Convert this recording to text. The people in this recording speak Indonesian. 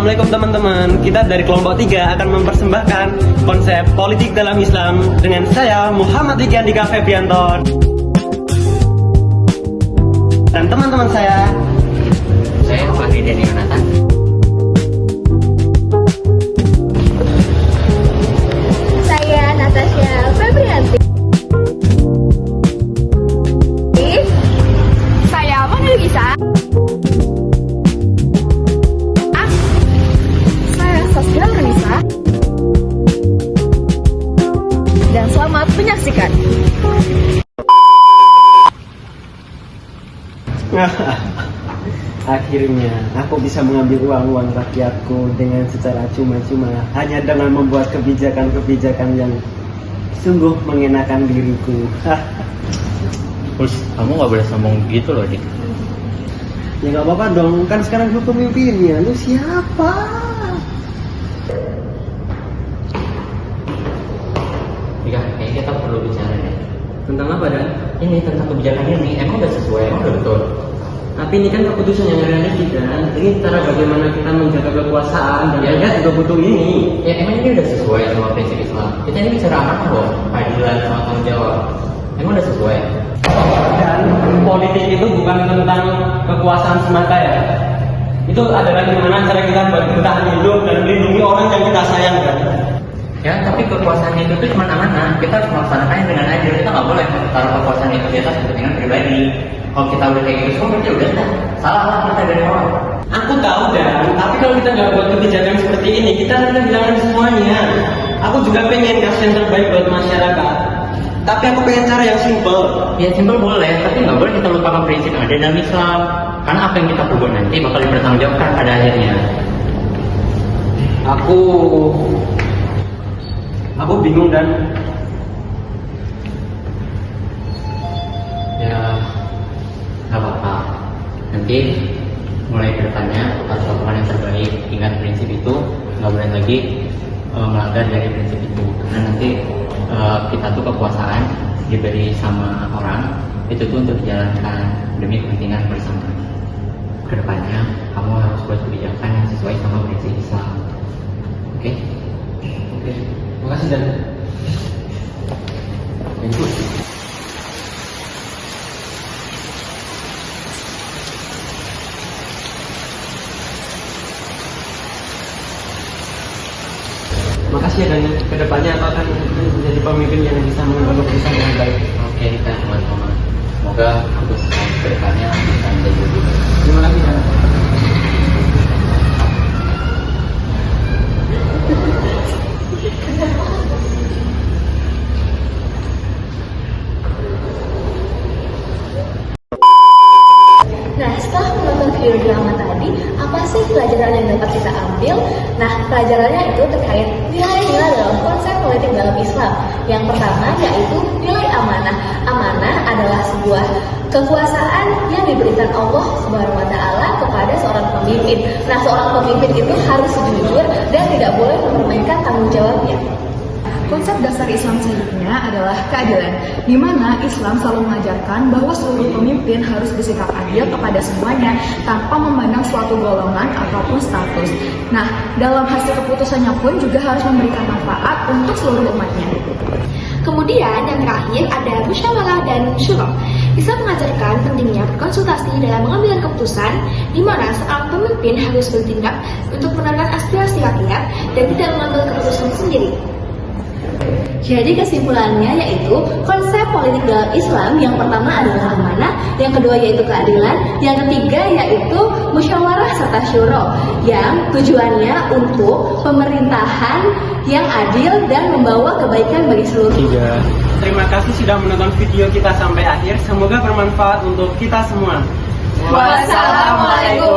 Assalamualaikum teman-teman. Kita dari kelompok 3 akan mempersembahkan konsep politik dalam Islam dengan saya Muhammad Riki Andika Febrianto dan teman-teman saya Fahri dan Yonatan. Saya Natasha Febrianti. Saya Mona Lisa. Saya Saskia Renisa. Dan selamat menyaksikan. Akhirnya aku bisa mengambil uang rakyatku dengan secara cuma-cuma hanya dengan membuat kebijakan-kebijakan yang sungguh mengenakan diriku. Terus kamu nggak boleh sombong gitu loh, Dik. Ya nggak apa-apa dong, kan sekarang gue pemimpinnya. Lu siapa? Iya, kayaknya kita perlu bicara deh. Tentang apa Dan? Ini tentang kebijakan ini, emang udah sesuai, emang udah betul. Tapi ini kan keputusan yang realistis kan. Ini cara bagaimana kita menjaga kekuasaan dan rakyat juga butuh ini. Ya emang ini udah sesuai sama prinsip Islam. Kita ini bicara apa loh? Keadilan sama tanggung jawab. Emang udah sesuai? Dan politik itu bukan tentang kekuasaan semata ya. Itu adalah gimana cara kita bertahan hidup dan melindungi orang yang kita sayangkan. Ya, tapi kekuasaan itu tuh cuma amanah. Kita harus melaksanakannya dengan adil. Kita nggak boleh taruh kekuasaan itu di atas kepentingan pribadi. Kalau kita udah kayak gitu, semua berarti udah salah lah kita dari awal. Aku tahu Dan, tapi kalau kita nggak buat kebijakan seperti ini, kita akan kehilangan semuanya. Aku juga pengen kasih yang terbaik buat masyarakat. Tapi aku pengen cara yang simple. Ya simpel boleh, tapi nggak boleh kita lupakan prinsip yang ada dalam Islam. Karena apa yang kita perbuat nanti bakal dipertanggungjawabkan pada akhirnya. Aku bingung Dan. Ya, nggak apa-apa. Nanti mulai ke depannya harus lakukan yang terbaik. Ingat prinsip itu nggak boleh lagi melanggar dari prinsip itu. Karena nanti kita tuh kekuasaan diberi sama orang itu tuh untuk dijalankan demi kepentingan bersama. Kedepannya kamu harus buat kebijakan yang sesuai sama prinsip Islam. Oke? Oke, makasih Dan. Thank you. Makasih ya Dan. Kedepannya aku akan menjadi pemimpin yang bisa mengambil keputusan dengan baik. Oke, kita teman-teman. Semoga keputusan kedepannya bisa menjadi lebih baik. Terima kasih Dan. Nah, setelah menonton video drama tadi, apa sih pelajaran yang dapat kita ambil? Nah, pelajarannya itu terkait nilai-nilai dalam konsep politik dalam Islam. Yang pertama yaitu nilai amanah. Amanah adalah sebuah kekuasaan yang diberikan Allah Subhanahu wa Ta'ala kepada seorang pemimpin. Nah, seorang pemimpin itu harus jujur dan tidak boleh mempermainkan tanggung jawabnya. Konsep dasar Islam selanjutnya adalah keadilan, di mana Islam selalu mengajarkan bahwa seluruh pemimpin harus bersikap adil kepada semuanya tanpa memandang suatu golongan ataupun status. Nah, dalam hasil keputusannya pun juga harus memberikan manfaat untuk seluruh umatnya. Kemudian yang terakhir ada musyawarah dan syura. Islam mengajarkan pentingnya berkonsultasi dalam mengambil keputusan, di mana seorang pemimpin harus bertindak untuk menerangkan aspirasi rakyat dan tidak mengambil keputusan sendiri. Jadi kesimpulannya yaitu konsep politik dalam Islam yang pertama adalah amanah, yang kedua yaitu keadilan, yang ketiga yaitu musyawarah serta syuro, yang tujuannya untuk pemerintahan yang adil dan membawa kebaikan bagi seluruh. Terima kasih sudah menonton video kita sampai akhir. Semoga bermanfaat untuk kita semua. Wassalamualaikum